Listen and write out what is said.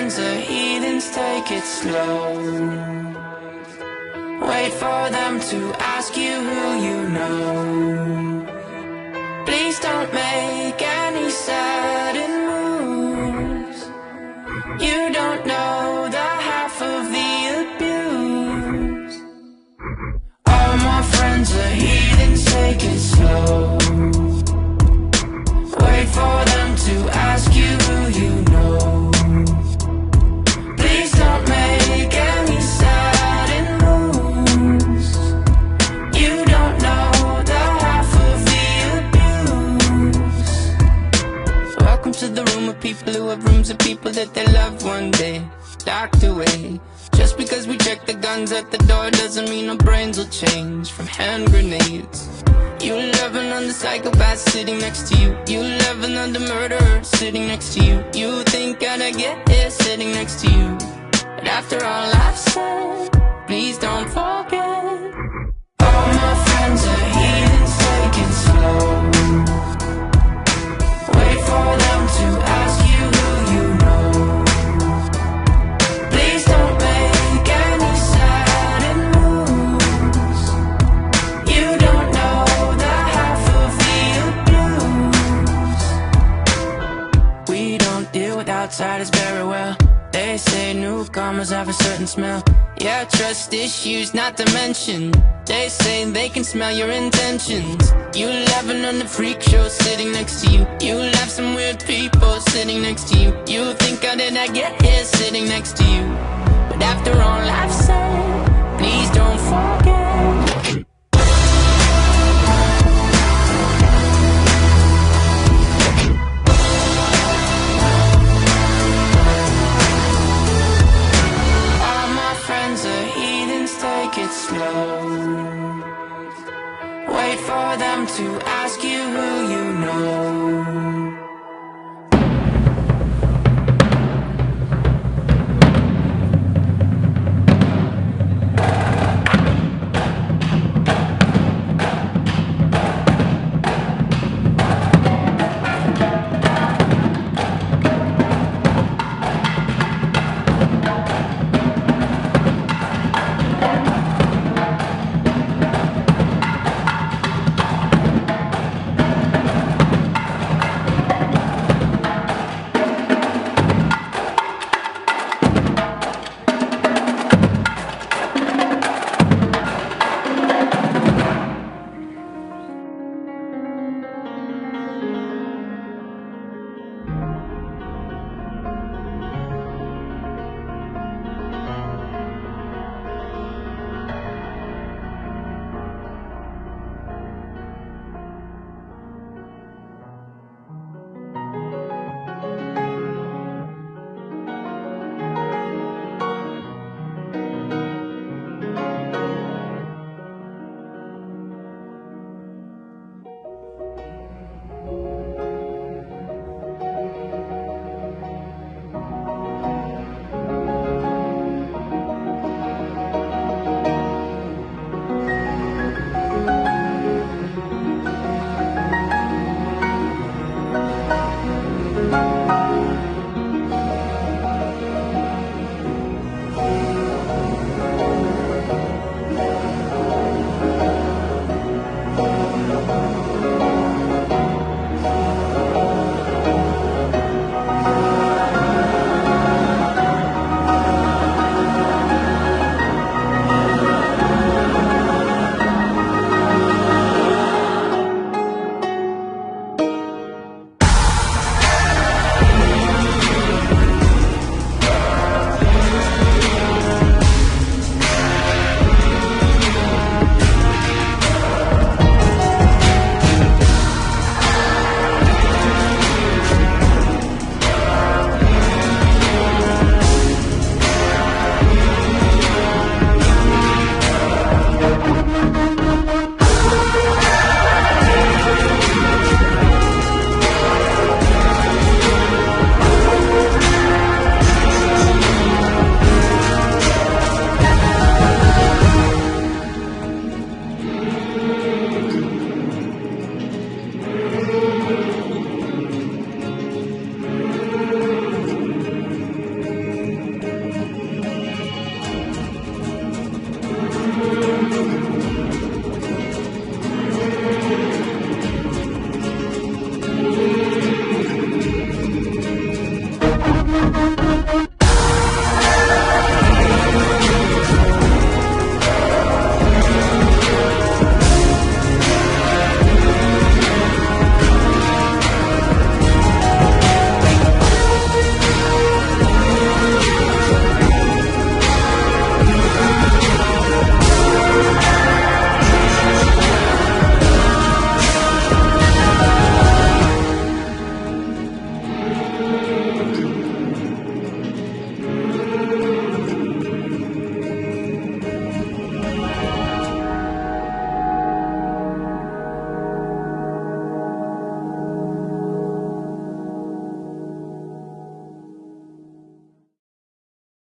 friends are heathens, take it slow. Wait for them to ask you who you know. Please don't make any sudden moves. You don't know the half of the abuse. All my friends are heathens, take it slow. Wait for them to ask you who you know. Please don't make any sudden moves. You don't know the half of the abuse. Welcome to the room of people who have rooms of people that they loved one day locked away. Just because we check the guns at the door doesn't mean our brains will change from hand grenades. You loving on the psychopath sitting next to you. You loving on the murderer sitting next to you. You think I'd get here sitting next to you. But after all I've said, please don't forget. All my friends are heathens, take it slow. Wait for them to ask you who you know. Please don't make any sudden moves. You don't know the half of the abuse. We don't deal with outsiders very well. They say newcomers have a certain smell. Yeah, trust issues not to mention. They say they can smell your intentions. You laughing on the freak show sitting next to you. You laugh some weird people sitting next to you. You think how did I get here sitting next to you? But after all I've said, please don't forget. Take it slow. Wait for them to ask you who you know.